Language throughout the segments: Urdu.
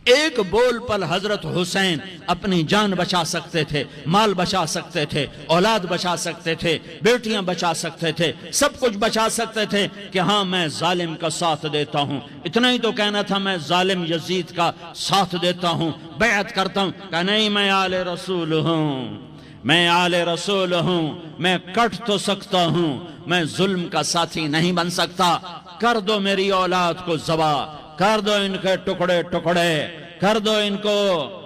ایک بول پر حضرت حسین اپنی جان بچا سکتے تھے، مال بچا سکتے تھے، اولاد بچا سکتے تھے، بیٹیاں بچا سکتے تھے، سب کچھ بچا سکتے تھے کہ ہاں میں ظالم کا ساتھ دیتا ہوں۔ اتنا ہی تو کہنا تھا میں ظالم یزید کا ساتھ دیتا ہوں، بیعت کرتا ہوں، کہ نہیں میں آل رسول ہوں، میں آل رسول ہوں، میں کٹ تو سکتا ہوں، میں ظلم کا ساتھی نہیں بن سکتا۔ کر دو میری اولاد کو ذبح، کر دو ان کے ٹکڑے ٹکڑے، کر دو ان کو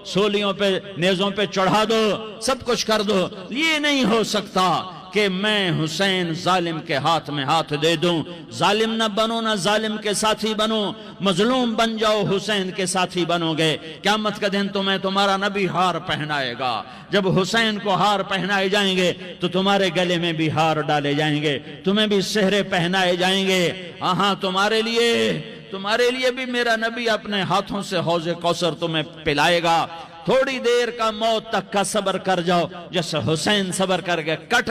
سولیوں پہ نیزوں پہ چڑھا دو، سب کچھ کر دو۔ یہ نہیں ہو سکتا کہ میں حسین ظالم کے ہاتھ میں ہاتھ دے دوں۔ ظالم نہ بنو، نہ ظالم کے ساتھی بنو، مظلوم بن جاؤ، حسین کے ساتھی بنو گے۔ قیامت کا دن تمہیں تمہارا نبی ہار پہنائے گا۔ جب حسین کو ہار پہنائے جائیں گے تو تمہارے گلے میں بھی ہار ڈالے جائیں گے، تمہیں بھی سہرے پہنائے جائیں گے۔ ہاں تمہارے لیے بھی میرا نبی اپنے ہاتھوں سے حوض کوثر تمہیں پلائے گا۔ تھوڑی دیر کا موت تک کا صبر کر جاؤ، جیسے حسین صبر کر گئے، کٹ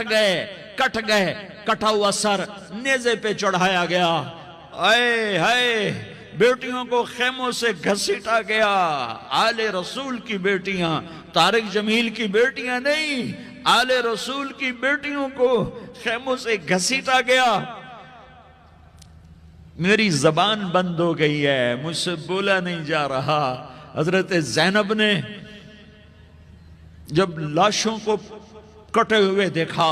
گئے، کٹا ہوا سر نیزے پہ چڑھایا گیا۔ اے ہائے، بیٹیوں کو خیموں سے گھسیٹا گیا۔ آل رسول کی بیٹیاں، طارق جمیل کی بیٹیاں نہیں، آل رسول کی بیٹیوں کو خیموں سے گھسیٹا گیا۔ میری زبان بند ہو گئی ہے، مجھ سے بولا نہیں جا رہا۔ حضرت زینب نے جب لاشوں کو کٹے ہوئے دیکھا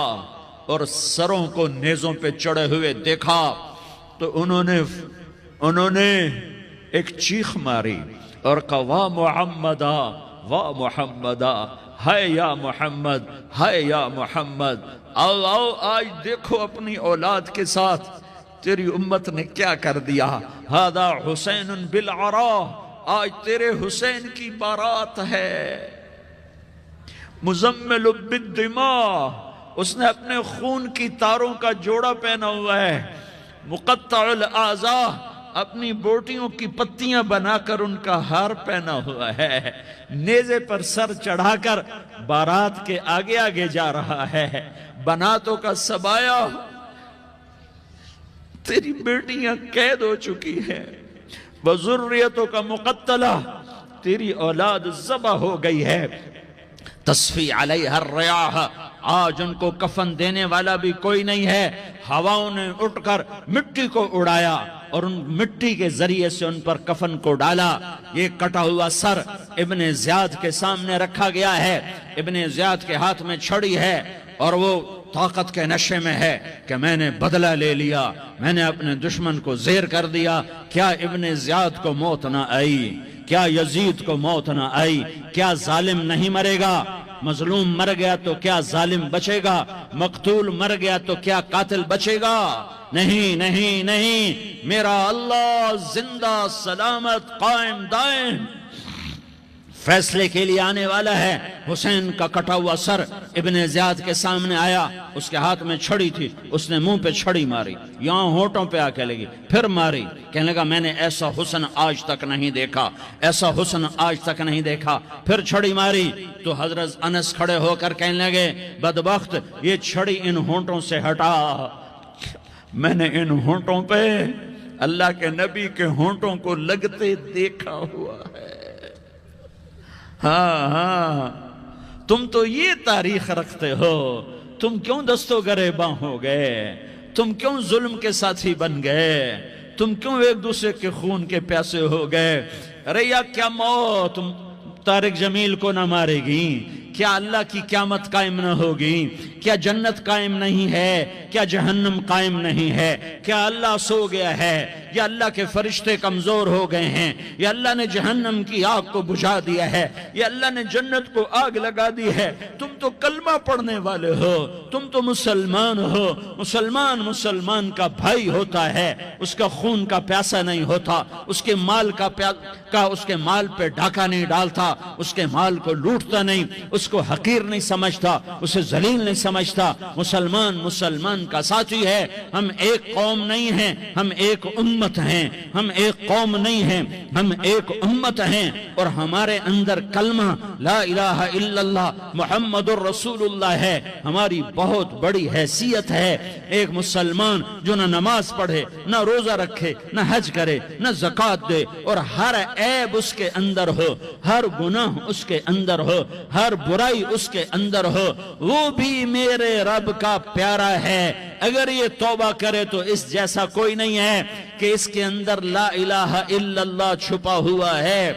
اور سروں کو نیزوں پہ چڑھے ہوئے دیکھا تو انہوں نے ایک چیخ ماری اور کہا واہ محمدہ، واہ محمدہ، ہائے یا محمد، ہائے یا محمد۔ آؤ آج دیکھو اپنی اولاد کے ساتھ تیری امت نے کیا کر دیا۔ ہذا حسین بالعراء، آج تیرے حسین کی بارات ہے۔ مزمل بالدماء، اس نے اپنے خون کی تاروں کا جوڑا پہنا ہوا ہے۔ مقطع الاعضاء، اپنی بوٹیوں کی پتیاں بنا کر ان کا ہار پہنا ہوا ہے۔ نیزے پر سر چڑھا کر بارات کے آگے آگے جا رہا ہے۔ بناتوں کا سبایا، تیری بیٹیاں قید ہو چکی ہیں۔ وذریتوں کا مقتلہ، تیری اولاد ذبح ہو گئی ہے۔ تصفی علیہ الریاح، آج ان کو کفن دینے والا بھی کوئی نہیں ہے۔ ہواؤں نے اٹھ کر مٹی کو اڑایا اور ان مٹی کے ذریعے سے ان پر کفن کو ڈالا۔ یہ کٹا ہوا سر ابن زیاد کے سامنے رکھا گیا ہے۔ ابن زیاد کے ہاتھ میں چھڑی ہے اور وہ طاقت کے نشے میں ہے کہ میں نے بدلہ لے لیا، میں نے اپنے دشمن کو زیر کر دیا۔ کیا ابن زیاد کو موت نہ آئی؟ کیا یزید کو موت نہ آئی؟ کیا ظالم نہیں مرے گا؟ مظلوم مر گیا تو کیا ظالم بچے گا؟ مقتول مر گیا تو کیا قاتل بچے گا؟ نہیں نہیں نہیں، میرا اللہ زندہ سلامت قائم دائم فیصلے کے لیے آنے والا ہے۔ حسین کا کٹا ہوا سر ابن زیاد کے سامنے آیا، اس کے ہاتھ میں چھڑی تھی، اس نے منہ پہ چھڑی ماری، یہاں ہونٹوں پہ آ کے لگی، پھر ماری، کہنے لگا میں نے ایسا حسن آج تک نہیں دیکھا، ایسا حسن آج تک نہیں دیکھا۔ پھر چھڑی ماری تو حضرت انس کھڑے ہو کر کہنے لگے بدبخت، یہ چھڑی ان ہونٹوں سے ہٹا۔ میں نے ان ہونٹوں پہ اللہ کے نبی کے ہونٹوں کو لگتے دیکھا ہوا ہے۔ ہاں تم تو یہ تاریخ رکھتے ہو، تم کیوں دستو گریباں ہو گئے؟ تم کیوں ظلم کے ساتھی بن گئے؟ تم کیوں ایک دوسرے کے خون کے پیاسے ہو گئے؟ ارے یا کیا موت طارق جمیل کو نہ مارے گی؟ کیا اللہ کی قیامت قائم نہ ہوگی؟ کیا جنت قائم نہیں ہے؟ کیا جہنم قائم نہیں ہے؟ کیا اللہ سو گیا ہے؟ یا اللہ کے فرشتے کمزور ہو گئے ہیں؟ یا اللہ نے جہنم کی آگ کو بجھا دیا ہے؟ یا اللہ نے جنت کو آگ لگا دی ہے؟ تم تو کلمہ پڑھنے والے ہو، تم تو مسلمان ہو۔ مسلمان کا بھائی ہوتا ہے، اس کا خون کا پیاسا نہیں ہوتا، اس کے مال اس کے مال پہ ڈاکہ نہیں ڈالتا، اس کے مال کو لوٹتا نہیں، اس کو حقیر نہیں سمجھتا، اسے ذلیل نہیں سمجھتا۔ مسلمان کا ساتھی ہے۔ ہم ایک قوم نہیں ہیں، ہم ایک امت امت ہیں، ہم ایک قوم نہیں ہیں، ہم ایک امت ہیں، اور ہمارے اندر کلمہ لا الہ الا اللہ محمد الرسول اللہ ہے، ہماری بہت بڑی حیثیت ہے۔ ایک مسلمان جو نہ نماز پڑھے، نہ روزہ رکھے، نہ حج کرے، نہ زکوٰۃ دے، اور ہر عیب اس کے اندر ہو، ہر گناہ اس کے اندر ہو، ہر برائی اس کے اندر ہو، وہ بھی میرے رب کا پیارا ہے۔ اگر یہ توبہ کرے تو اس جیسا کوئی نہیں ہے کہ اس کے اندر لا الہ الا اللہ چھپا ہوا ہے۔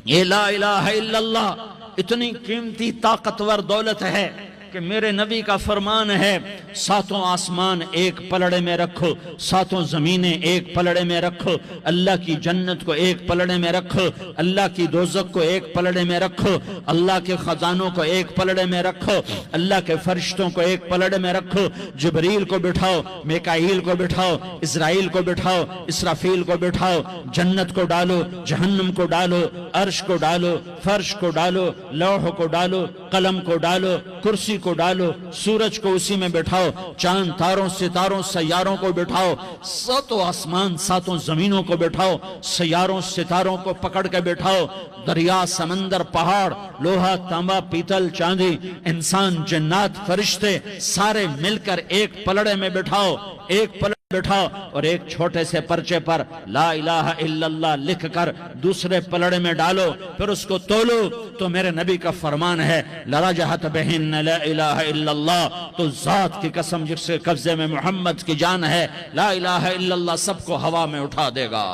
یہ لا الہ الا اللہ اتنی قیمتی طاقتور دولت ہے کہ میرے نبی کا فرمان ہے، ساتوں آسمان ایک پلڑے میں رکھو، ساتوں زمینیں ایک پلڑے میں رکھو، اللہ کی جنت کو ایک پلڑے میں رکھو، اللہ کی دوزخ کو ایک پلڑے میں رکھو، اللہ کے خزانوں کو ایک پلڑے میں رکھو، اللہ کے فرشتوں کو ایک پلڑے میں رکھو، جبریل کو بٹھاؤ، میکائیل کو بٹھاؤ، اسرائیل کو بٹھاؤ، اسرافیل کو بٹھاؤ، جنت کو ڈالو، جہنم کو ڈالو، عرش کو ڈالو، فرش کو ڈالو، لوح کو ڈالو، قلم کو ڈالو، کرسی کو ڈالو، سورج کو اسی میں بٹھاؤ، چاند تاروں ستاروں سیاروں کو بٹھاؤ، ساتوں آسمان ساتوں زمینوں کو بٹھاؤ، سیاروں ستاروں کو پکڑ کے بٹھاؤ، دریا سمندر پہاڑ لوہا تانبا پیتل چاندی انسان جنات فرشتے سارے مل کر ایک پلڑے میں بٹھاؤ، ایک پلڑے بٹھاؤ، اور ایک چھوٹے سے پرچے پر لا الہ الا اللہ لکھ کر دوسرے پلڑے میں ڈالو، پھر اس کو تولو تو میرے نبی کا فرمان ہے لرجحت بہن لا الہ الا اللہ، تو ذات کی قسم جس کے قبضے میں محمد کی جان ہے، لا الہ الا اللہ سب کو ہوا میں اٹھا دے گا۔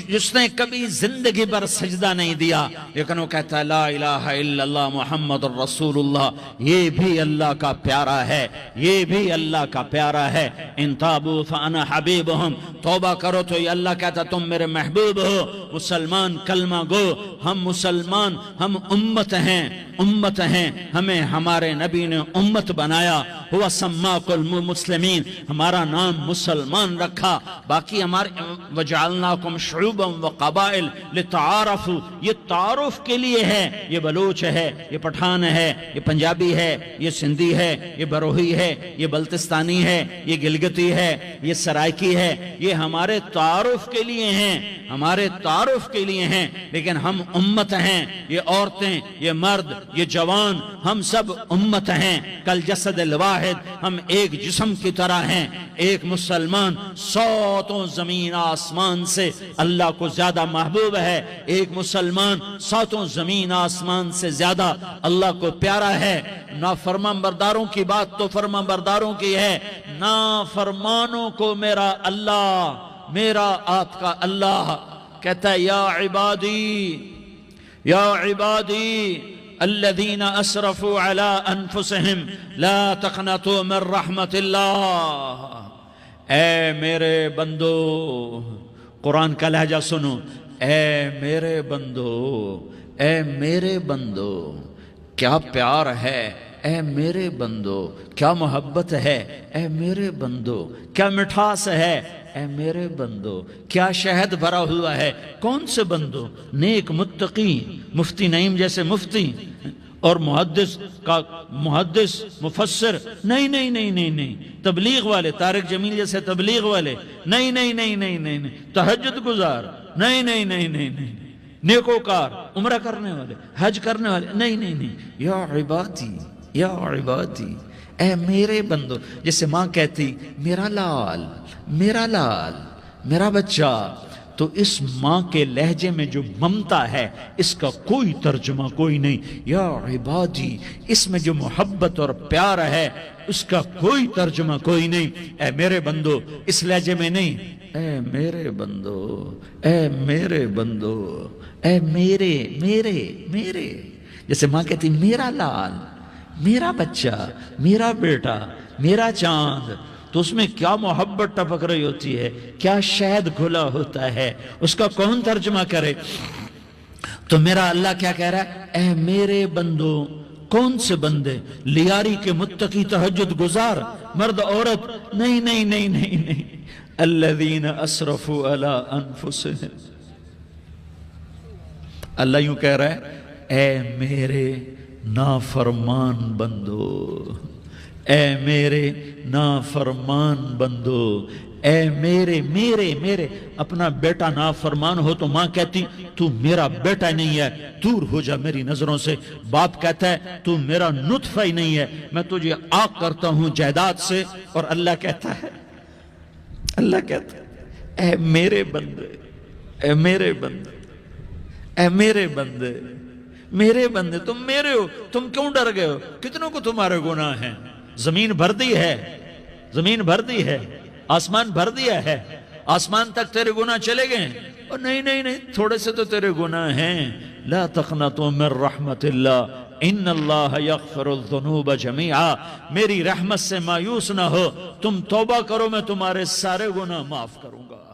جس نے کبھی زندگی پر سجدہ نہیں دیا لیکن وہ کہتا ہے لا الہ الا اللہ محمد الرسول اللہ، یہ بھی اللہ کا پیارا ہے، یہ بھی اللہ کا پیارا ہے۔ ان تابوا فانا حبیبہم، توبہ کرو تو یہ اللہ کہتا تم میرے محبوب ہو۔ مسلمان کلمہ گو، ہم مسلمان، ہم امت ہیں، امت ہیں، ہمیں ہمارے نبی نے امت بنایا، ہوا سماکم المسلمین، ہمارا نام مسلمان رکھا، باقی ہمارے وجعلناکم شعوبا وقبائل لتعارفوا، یہ تعارف کے لیے ہے، یہ بلوچ ہے، یہ پٹھان ہے، یہ پنجابی ہے، یہ سندھی ہے، یہ بروہی ہے، یہ بلتستانی ہے، یہ گلگتی ہے، یہ سرائکی ہے، یہ ہمارے تعارف کے لیے ہیں، ہمارے تعارف کے لیے ہیں، لیکن ہم امت ہیں، یہ عورتیں، یہ مرد، یہ جوان، ہم سب امت ہیں، کل جسد الواحد، ہم ایک جسم کی طرح ہیں۔ ایک مسلمان ساتوں زمین آسمان سے اللہ کو زیادہ محبوب ہے، ایک مسلمان ساتوں زمین آسمان سے زیادہ اللہ کو پیارا ہے۔ نافرمان برداروں کی بات تو فرمان برداروں کی ہے، نافرمانوں کو میرا اللہ، میرا آپ کا اللہ کہتا ہے یا عبادی الذین اسرفوا علی انفسہم لا تقنطوا من رحمت اللہ، اے میرے بندو، قرآن کا لہجہ سنو، اے میرے بندو، اے میرے بندو، کیا پیار ہے، اے میرے بندو، کیا محبت ہے، اے میرے بندو، کیا مٹھاس ہے، اے میرے بندو، کیا شہد بھرا ہوا ہے۔ کون سے بندو؟ نیک متقی، مفتی نعیم جیسے مفتی اور محدث مفسر، نہیں نہیں نہیں نہیں نہیں، تبلیغ والے، طارق جمیل جیسے تبلیغ والے، نہیں نہیں نہیں نہیں نہیں نہیں، تہجد گزار، نہیں نہیں نہیں نہیں نہیں، نیکوکار، عمرہ کرنے والے، حج کرنے والے، نہیں نہیں نہیں، یا عبادی، یا عبادی، اے میرے بندو، جیسے ماں کہتی میرا لال، میرا لال، میرا بچہ، تو اس ماں کے لہجے میں جو ممتا ہے اس کا کوئی ترجمہ کوئی نہیں۔ یا عبادی، اس میں جو محبت اور پیار ہے اس کا کوئی ترجمہ کوئی نہیں۔ اے میرے بندو، اس لہجے میں نہیں، اے میرے بندو، اے میرے بندو، اے میرے میرے میرے، جیسے ماں کہتی میرا لال، میرا بچہ، میرا بیٹا، میرا چاند، تو اس میں کیا محبت ٹپک رہی ہوتی ہے، کیا شہد گھلا ہوتا ہے، اس کا کون ترجمہ کرے؟ تو میرا اللہ کیا کہہ رہا ہے؟ اے میرے بندو، کون سے بندے؟ لیاری کے متقی تہجد گزار، مرد عورت، نہیں نہیں نہیں نہیں نہیں، الذین اسرفوا علی انفسہم، اللہ یوں کہہ رہا ہے اے میرے نافرمان بندو، اے میرے نافرمان بندو، اے میرے اپنا بیٹا نافرمان ہو تو ماں کہتی تو میرا بیٹا نہیں ہے، دور ہو جا میری نظروں سے۔ باپ کہتا ہے تو میرا نطفہ ہی نہیں ہے، میں تجھے عاق کرتا ہوں جائیداد سے۔ اور اللہ کہتا ہے اے میرے بندے، اے میرے بندے، اے میرے بندے، میرے بندے، تم میرے ہو، تم کیوں ڈر گئے ہو؟ کتنوں کو تمہارے گناہ ہیں؟ زمین بھر دی ہے، زمین بھر دی ہے، آسمان بھر دیا ہے، آسمان تک تیرے گناہ چلے گئے ہیں؟ اور نہیں تھوڑے سے تو تیرے گناہ ہیں۔ لا تقنطوا من رحمت اللہ ان اللہ یغفر الذنوب جمیعا، میری رحمت سے مایوس نہ ہو، تم توبہ کرو، میں تمہارے سارے گناہ معاف کروں گا۔